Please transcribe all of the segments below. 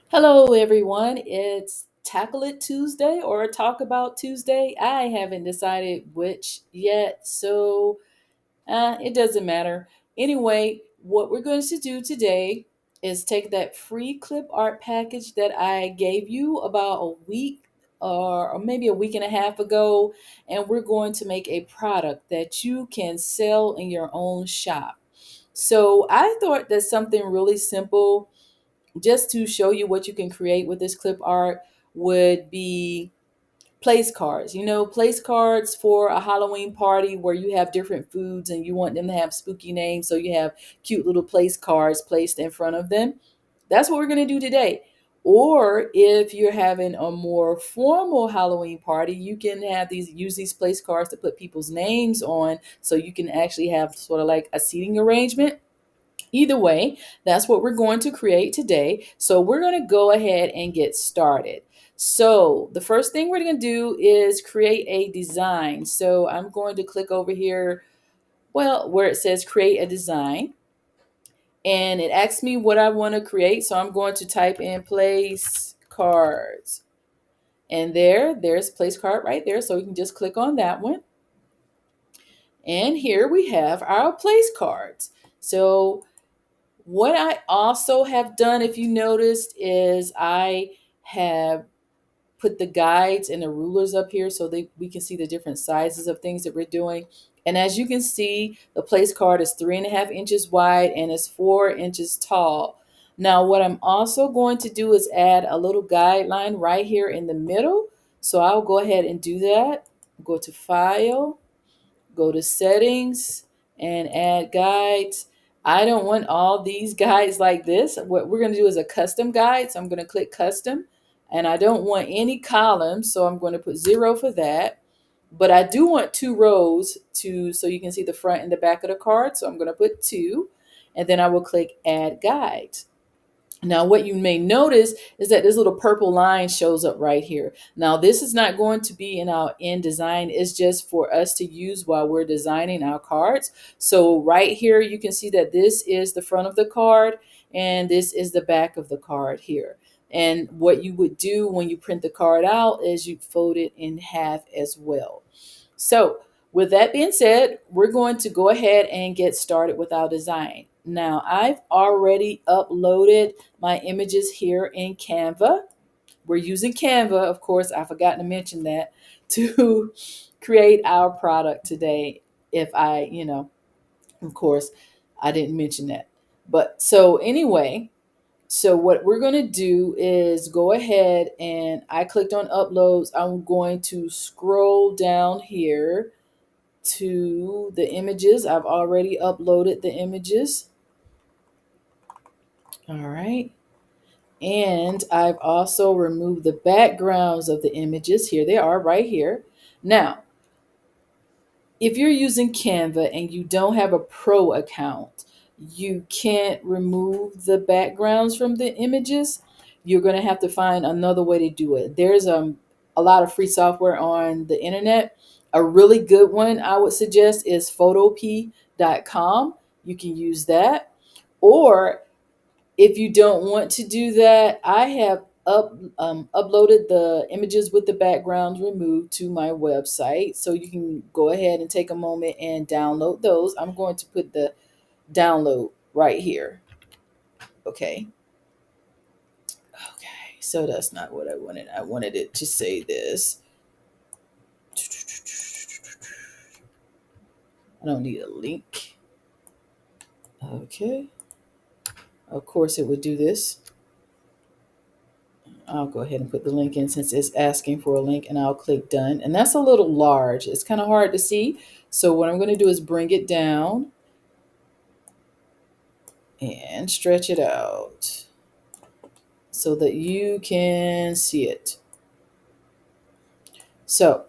Hello, everyone. It's Tackle It Tuesday or Talk About Tuesday. I haven't decided which yet, so it doesn't matter. Anyway, what we're going to do today is take that free clip art package that I gave you about a week or maybe a week and a half ago, and we're going to make a product that you can sell in your own shop. So I thought that something really simple just to show you what you can create with this clip art would be place cards. Place cards for a Halloween party where you have different foods and you want them to have spooky names. So you have cute little place cards placed in front of them. That's what we're going to do today. Or if you're having a more formal Halloween party, you can use these place cards to put people's names on so you can actually have sort of like a seating arrangement. Either way, that's what we're going to create today. So we're going to go ahead and get started. So the first thing we're going to do is create a design. So I'm going to click over here, where it says create a design. And it asks me what I want to create. So I'm going to type in place cards. And there's place card right there. So you can just click on that one. And here we have our place cards. So what I also have done, if you noticed, is I have put the guides and the rulers up here so we can see the different sizes of things that we're doing. And as you can see, the place card is 3.5 inches wide and is 4 inches tall. Now, what I'm also going to do is add a little guideline right here in the middle. So I'll go ahead and do that. Go to File, go to Settings, and add guides. I don't want all these guides like this. What we're going to do is a custom guide. So I'm going to click custom, and I don't want any columns. So I'm going to put 0 for that. But I do want 2 rows so you can see the front and the back of the card. So I'm going to put 2, and then I will click add guides. Now, what you may notice is that this little purple line shows up right here. Now, this is not going to be in our end design. It's just for us to use while we're designing our cards. So right here, you can see that this is the front of the card and this is the back of the card here. And what you would do when you print the card out is you fold it in half as well. So with that being said, we're going to go ahead and get started with our design. Now, I've already uploaded my images here in Canva. We're using Canva, of course, I forgot to mention that, to create our product today. If of course, I didn't mention that. But so anyway, so what we're going to do is go ahead, and I clicked on uploads. I'm going to scroll down here to the images. I've already uploaded the images. All right. And I've also removed the backgrounds of the images. Here they are right here. Now, if you're using Canva and you don't have a pro account, you can't remove the backgrounds from the images. You're going to have to find another way to do it. There's a lot of free software on the internet. A really good one I would suggest is photop.com. You can use that. Or if you don't want to do that, I have uploaded the images with the backgrounds removed to my website. So you can go ahead and take a moment and download those. I'm going to put the download right here. Okay. Okay. So that's not what I wanted. I wanted it to say this. I don't need a link. Okay. Of course, it would do this. I'll go ahead and put the link in since it's asking for a link, and I'll click done. And that's a little large. It's kind of hard to see. So what I'm going to do is bring it down and stretch it out so that you can see it. So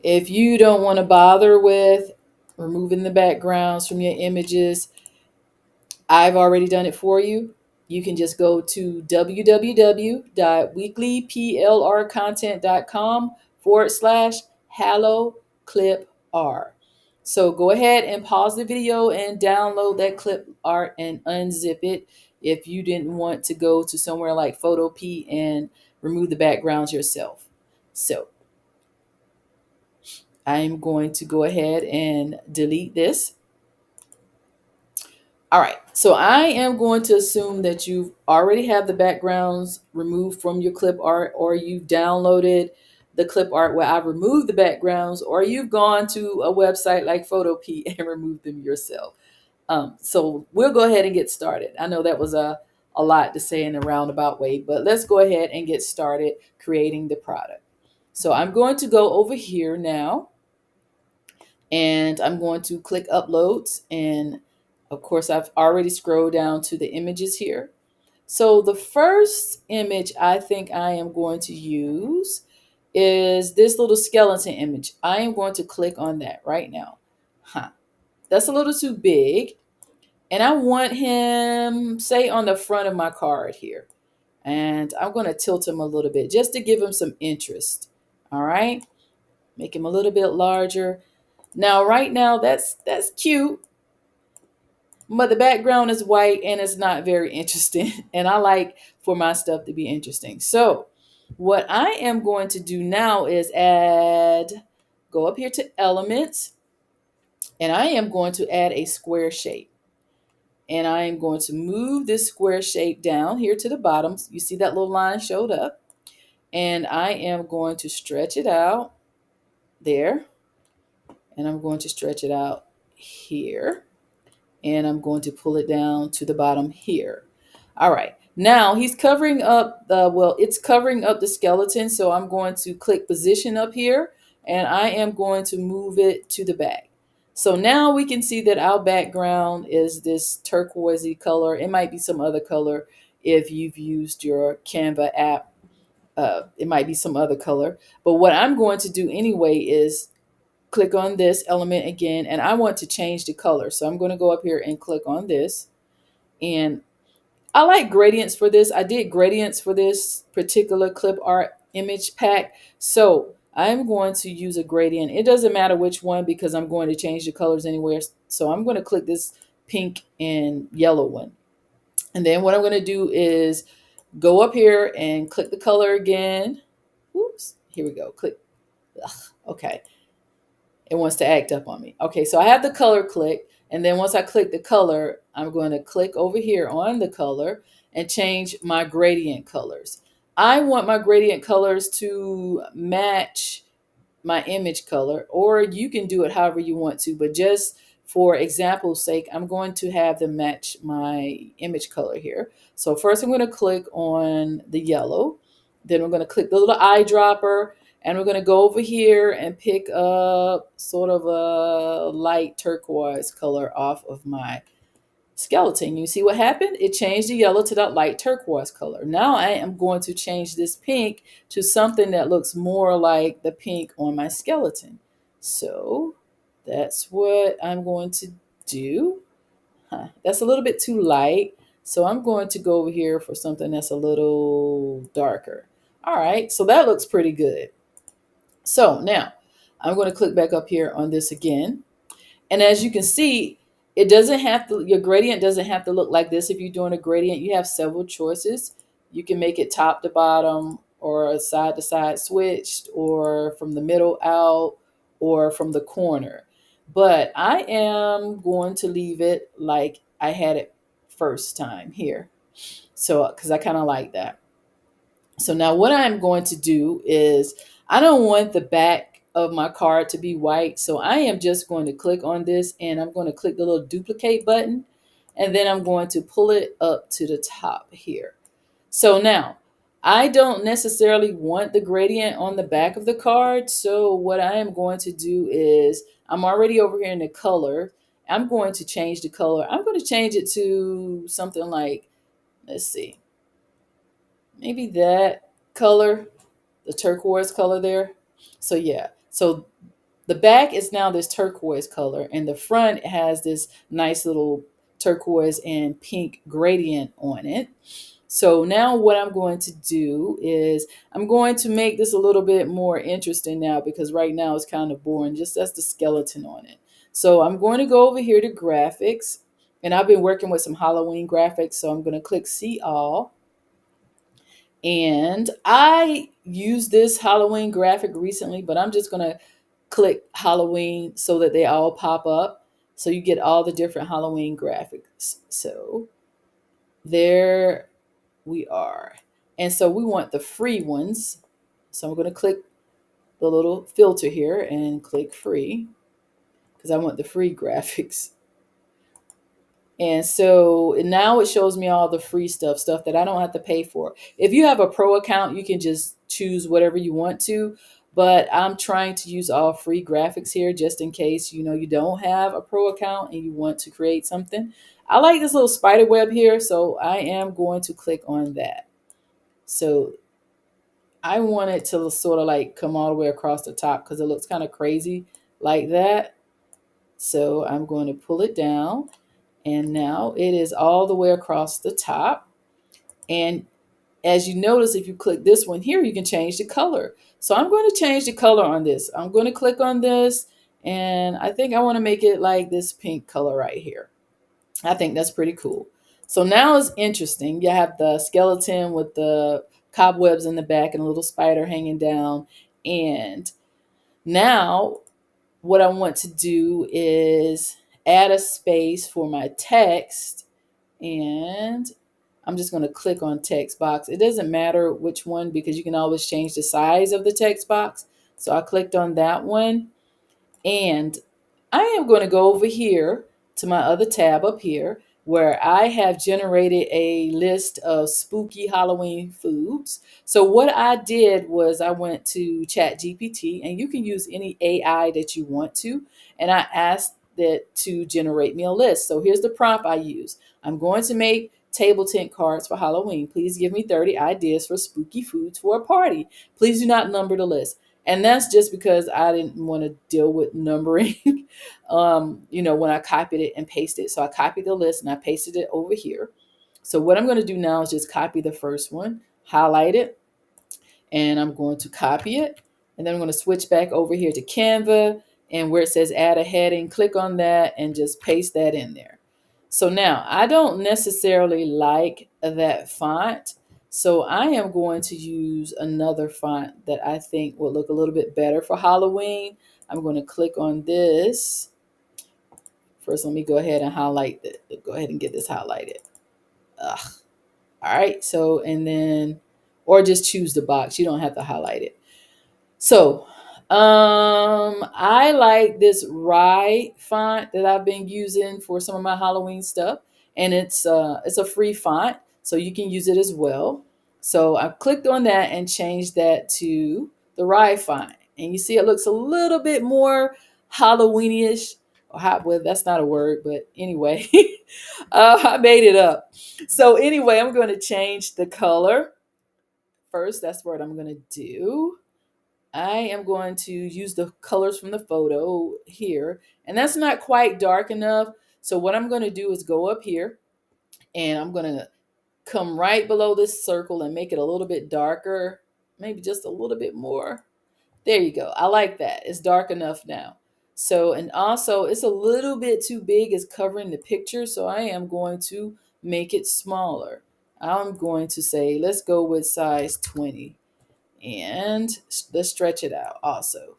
if you don't want to bother with removing the backgrounds from your images, I've already done it for you. You can just go to www.weeklyplrcontent.com/Hallow Clip R. So go ahead and pause the video and download that clip art and unzip it. if you didn't want to go to somewhere like Photopea and remove the backgrounds yourself. So I'm going to go ahead and delete this. All right, so I am going to assume that you already have the backgrounds removed from your clip art, or you've downloaded the clip art where I've removed the backgrounds, or you've gone to a website like Photopea and removed them yourself. So we'll go ahead and get started. I know that was a lot to say in a roundabout way, but let's go ahead and get started creating the product. So I'm going to go over here now, and I'm going to click uploads. And of course, I've already scrolled down to the images here. So the first image I think I am going to use is this little skeleton image. I am going to click on that right now. That's a little too big. And I want him, say, on the front of my card here. And I'm going to tilt him a little bit just to give him some interest. All right. Make him a little bit larger. Now, right now, that's cute, but the background is white and it's not very interesting. And I like for my stuff to be interesting. So what I am going to do now is go up here to elements, and I am going to add a square shape. And I am going to move this square shape down here to the bottom. You see that little line showed up. And I am going to stretch it out there. And I'm going to stretch it out here. And I'm going to pull it down to the bottom here. All right. Now he's covering up it's covering up the skeleton. So I'm going to click position up here, and I am going to move it to the back. So now we can see that our background is this turquoisey color. It might be some other color if you've used your Canva app. It might be some other color. But what I'm going to do anyway is click on this element again, and I want to change the color. So I'm going to go up here and click on this. And I like gradients for this. I did gradients for this particular clip art image pack. So I'm going to use a gradient. It doesn't matter which one because I'm going to change the colors anywhere. So I'm going to click this pink and yellow one. And then what I'm going to do is go up here and click the color again. Oops, here we go. Click. Ugh, okay. It wants to act up on me. Okay, so I have the color clicked. And then once I click the color, I'm going to click over here on the color and change my gradient colors. I want my gradient colors to match my image color, or you can do it however you want to, but just for example's sake, I'm going to have them match my image color here. So first I'm going to click on the yellow, then we're going to click the little eyedropper, and we're going to go over here and pick up sort of a light turquoise color off of my skeleton. You see what happened? It changed the yellow to that light turquoise color. Now I am going to change this pink to something that looks more like the pink on my skeleton. So that's what I'm going to do. That's a little bit too light. So I'm going to go over here for something that's a little darker. All right, so that looks pretty good. So now I'm going to click back up here on this again. And as you can see, it doesn't have to, your gradient doesn't have to look like this. If you're doing a gradient, you have several choices. You can make it top to bottom, or side to side switched, or from the middle out, or from the corner. But I am going to leave it like I had it first time here. So, because I kind of like that. So now what I'm going to do is, I don't want the back of my card to be white. So I am just going to click on this, and I'm going to click the little duplicate button, and then I'm going to pull it up to the top here. So now I don't necessarily want the gradient on the back of the card. So what I am going to do is, I'm already over here in the color. I'm going to change the color. I'm going to change it to something like, let's see, maybe that color, the turquoise color there. So yeah, so the back is now this turquoise color, and the front has this nice little turquoise and pink gradient on it. So now what I'm going to do is, I'm going to make this a little bit more interesting now, because right now it's kind of boring, just as the skeleton on it. So I'm going to go over here to graphics, And I've been working with some Halloween graphics, so I'm going to click see all. And I used this Halloween graphic recently, but I'm just going to click Halloween so that they all pop up. So you get all the different Halloween graphics. So there we are. And so we want the free ones. So I'm going to click the little filter here and click free because I want the free graphics. And so now it shows me all the free stuff that I don't have to pay for. If you have a pro account, you can just choose whatever you want to. But I'm trying to use all free graphics here just in case, you don't have a pro account and you want to create something. I like this little spider web here, so I am going to click on that. So I want it to sort of like come all the way across the top because it looks kind of crazy like that. So I'm going to pull it down. And now it is all the way across the top. And as you notice, if you click this one here, you can change the color. So I'm going to change the color on this. I'm going to click on this. And I think I want to make it like this pink color right here. I think that's pretty cool. So now it's interesting. You have the skeleton with the cobwebs in the back and a little spider hanging down. And now what I want to do is add a space for my text, and I'm just going to click on text box. It doesn't matter which one because you can always change the size of the text box. So I clicked on that one, and I am going to go over here to my other tab up here where I have generated a list of spooky Halloween foods. So what I did was I went to ChatGPT, and you can use any AI that you want to, and I asked that to generate me a list. So here's the prompt I use. I'm going to make table tent cards for Halloween. Please give me 30 ideas for spooky foods for a party. Please do not number the list. And that's just because I didn't want to deal with numbering, when I copied it and pasted it. So I copied the list and I pasted it over here. So what I'm going to do now is just copy the first one, highlight it, and I'm going to copy it. And then I'm going to switch back over here to Canva, and where it says add a heading, click on that and just paste that in there. So now I don't necessarily like that font. So I am going to use another font that I think will look a little bit better for Halloween. I'm going to click on this. First, let me go ahead and highlight it. Go ahead and get this highlighted. Ugh. All right. So, and then, or just choose the box. You don't have to highlight it. So, I like this Rye font that I've been using for some of my Halloween stuff, and it's a free font, so you can use it as well. So I clicked on that and changed that to the Rye font, and you see it looks a little bit more Halloweenish. Well, that's not a word, but anyway, I made it up. So anyway, I'm going to change the color first. That's what I'm going to do. I am going to use the colors from the photo here, and that's not quite dark enough. So what I'm going to do is go up here, and I'm going to come right below this circle and make it a little bit darker, maybe just a little bit more. There you go. I like that. It's dark enough now. So, and also it's a little bit too big. It's covering the picture. So I am going to make it smaller. I'm going to say, let's go with size 20. And let's stretch it out also.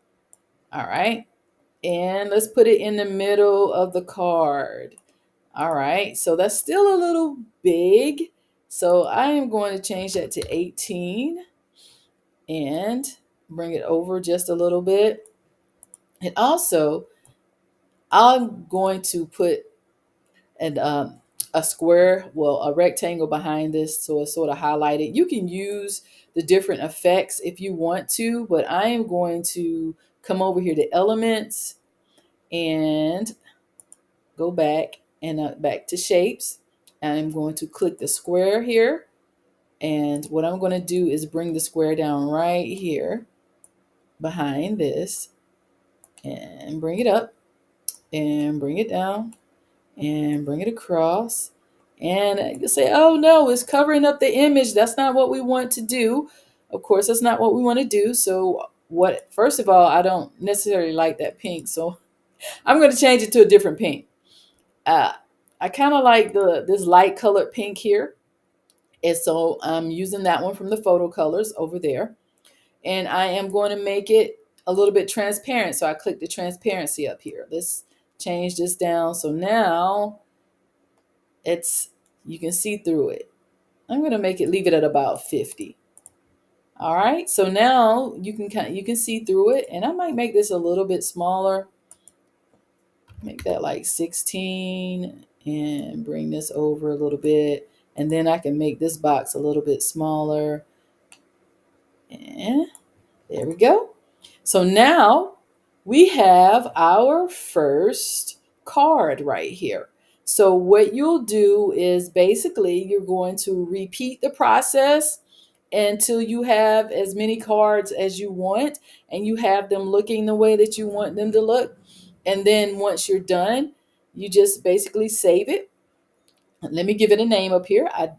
All right. And let's put it in the middle of the card. All right. So that's still a little big. So I am going to change that to 18 and bring it over just a little bit. And also, I'm going to put an a square, well, a rectangle behind this so it's sort of highlighted. You can use the different effects if you want to, but I am going to come over here to elements and go back and back to shapes. I'm going to click the square here. And what I'm going to do is bring the square down right here behind this and bring it up and bring it down and bring it across. And you say, oh no, it's covering up the image. That's not what we want to do. Of course, that's not what we want to do. So first of all, I don't necessarily like that pink. So I'm going to change it to a different pink. Uh, I kind of like this light colored pink here. And so I'm using that one from the photo colors over there. And I am going to make it a little bit transparent. So I click the transparency up here. Let's change this down. So now it's, you can see through it. I'm going to leave it at about 50. All right. So now you can see through it, and I might make this a little bit smaller. Make that like 16 and bring this over a little bit. And then I can make this box a little bit smaller. And there we go. So now we have our first card right here. So what you'll do is basically you're going to repeat the process until you have as many cards as you want and you have them looking the way that you want them to look. And then once you're done, you just basically save it. Let me give it a name up here. I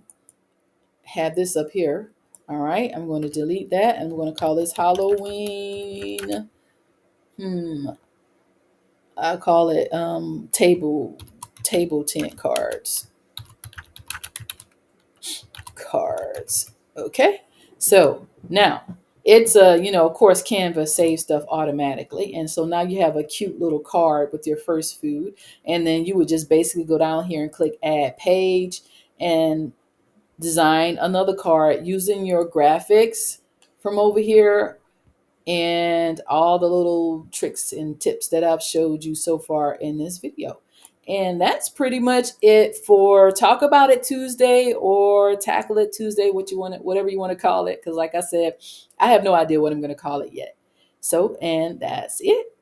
have this up here. All right, I'm going to delete that. I'm going to call this Halloween. I call it table tent cards. Okay. So now it's of course Canva saves stuff automatically. And so now you have a cute little card with your first food. And then you would just basically go down here and click add page and design another card using your graphics from over here and all the little tricks and tips that I've showed you so far in this video. And that's pretty much it for Talk About It Tuesday or Tackle It Tuesday, whatever you want to call it. Because like I said, I have no idea what I'm going to call it yet. So, and that's it.